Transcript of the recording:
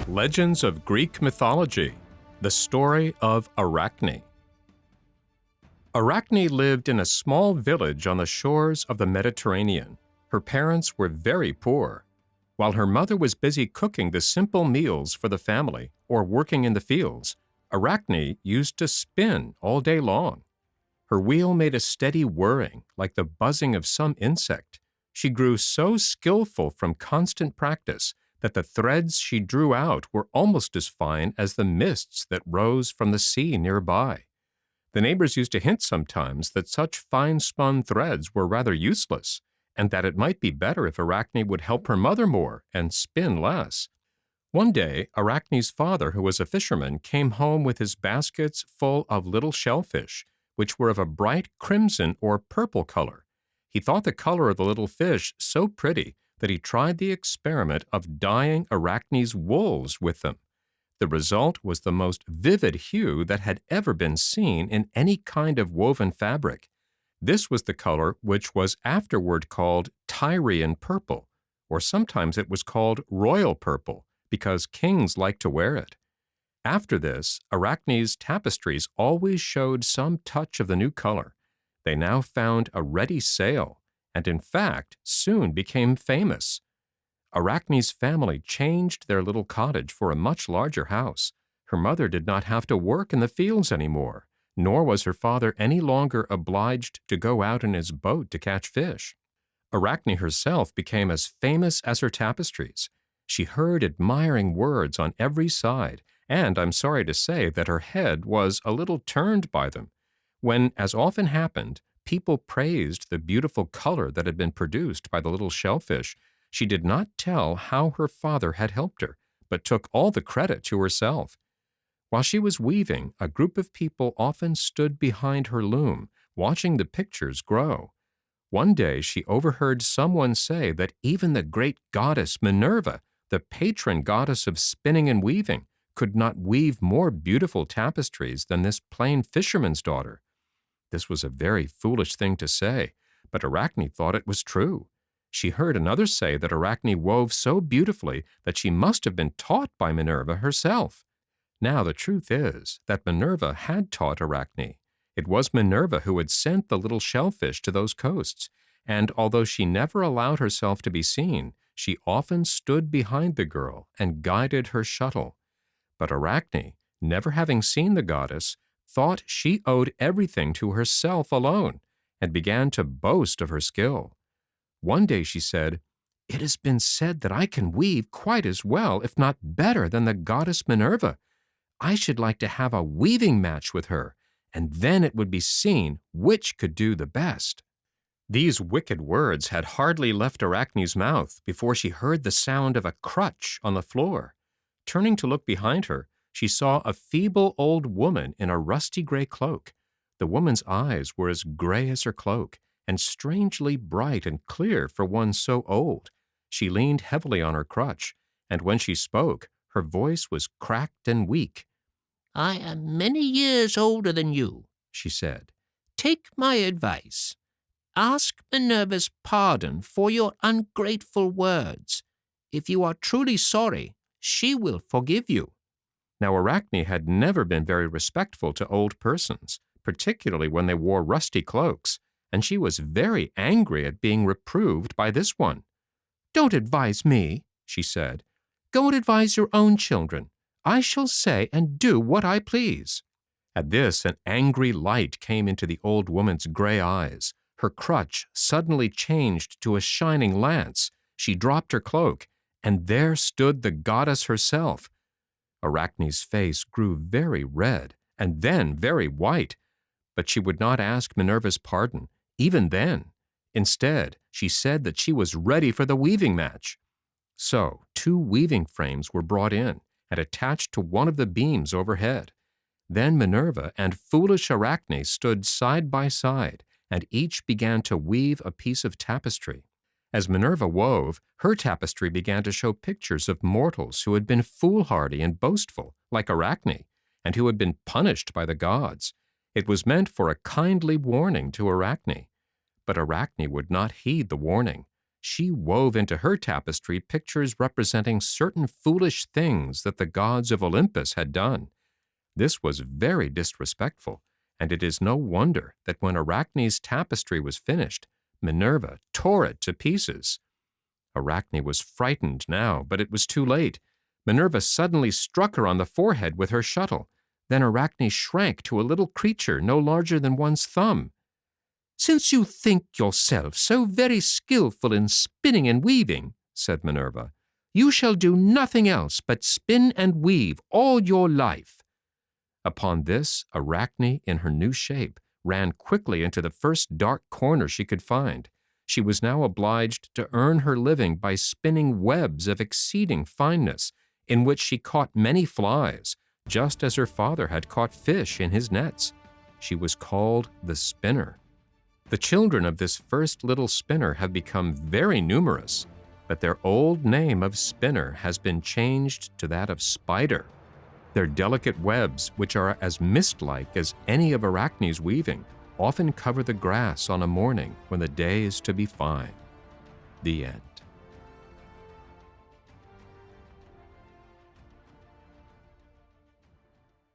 Legends of Greek Mythology, the story of Arachne. Arachne lived in a small village on the shores of the Mediterranean. Her parents were very poor. While her mother was busy cooking the simple meals for the family or working in the fields, Arachne used to spin all day long. Her wheel made a steady whirring like the buzzing of some insect. She grew so skillful from constant practice that the threads she drew out were almost as fine as the mists that rose from the sea nearby. The neighbors used to hint sometimes that such fine-spun threads were rather useless, and that it might be better if Arachne would help her mother more and spin less. One day, Arachne's father, who was a fisherman, came home with his baskets full of little shellfish, which were of a bright crimson or purple color. He thought the color of the little fish so pretty that he tried the experiment of dyeing Arachne's wools with them. The result was the most vivid hue that had ever been seen in any kind of woven fabric. This was the color which was afterward called Tyrian purple, or sometimes it was called royal purple, because kings liked to wear it. After this, Arachne's tapestries always showed some touch of the new color. They now found a ready sale, and in fact soon became famous. Arachne's family changed their little cottage for a much larger house. Her mother did not have to work in the fields anymore, nor was her father any longer obliged to go out in his boat to catch fish. Arachne herself became as famous as her tapestries. She heard admiring words on every side, and I'm sorry to say that her head was a little turned by them. When, as often happened, people praised the beautiful color that had been produced by the little shellfish, she did not tell how her father had helped her, but took all the credit to herself. While she was weaving, a group of people often stood behind her loom, watching the pictures grow. One day she overheard someone say that even the great goddess Minerva, the patron goddess of spinning and weaving, could not weave more beautiful tapestries than this plain fisherman's daughter. This was a very foolish thing to say, but Arachne thought it was true. She heard another say that Arachne wove so beautifully that she must have been taught by Minerva herself. Now the truth is that Minerva had taught Arachne. It was Minerva who had sent the little shellfish to those coasts, and although she never allowed herself to be seen, she often stood behind the girl and guided her shuttle. But Arachne, never having seen the goddess, thought she owed everything to herself alone, and began to boast of her skill. One day she said, "It has been said that I can weave quite as well, if not better, than the goddess Minerva. I should like to have a weaving match with her, and then it would be seen which could do the best." These wicked words had hardly left Arachne's mouth before she heard the sound of a crutch on the floor. Turning to look behind her, she saw a feeble old woman in a rusty gray cloak. The woman's eyes were as gray as her cloak, and strangely bright and clear for one so old. She leaned heavily on her crutch, and when she spoke, her voice was cracked and weak. "I am many years older than you," she said. "Take my advice. Ask Minerva's pardon for your ungrateful words. If you are truly sorry, she will forgive you." Now Arachne had never been very respectful to old persons, particularly when they wore rusty cloaks, and she was very angry at being reproved by this one. "Don't advise me," she said. "Go and advise your own children. I shall say and do what I please." At this, an angry light came into the old woman's gray eyes. Her crutch suddenly changed to a shining lance. She dropped her cloak, and there stood the goddess herself. Arachne's face grew very red, and then very white, but she would not ask Minerva's pardon, even then. Instead, she said that she was ready for the weaving match. So, 2 weaving frames were brought in and attached to one of the beams overhead. Then Minerva and foolish Arachne stood side by side, and each began to weave a piece of tapestry. As Minerva wove, her tapestry began to show pictures of mortals who had been foolhardy and boastful, like Arachne, and who had been punished by the gods. It was meant for a kindly warning to Arachne. But Arachne would not heed the warning. she wove into her tapestry pictures representing certain foolish things that the gods of Olympus had done. This was very disrespectful, and it is no wonder that when Arachne's tapestry was finished, Minerva tore it to pieces. Arachne was frightened now, but it was too late. Minerva suddenly struck her on the forehead with her shuttle. Then Arachne shrank to a little creature no larger than one's thumb. "Since you think yourself so very skillful in spinning and weaving," said Minerva, "you shall do nothing else but spin and weave all your life." Upon this, Arachne, in her new shape, ran quickly into the first dark corner she could find. She was now obliged to earn her living by spinning webs of exceeding fineness, in which she caught many flies, just as her father had caught fish in his nets. She was called the Spinner. The children of this first little spinner have become very numerous, but their old name of spinner has been changed to that of spider. Their delicate webs, which are as mist-like as any of Arachne's weaving, often cover the grass on a morning when the day is to be fine. The end.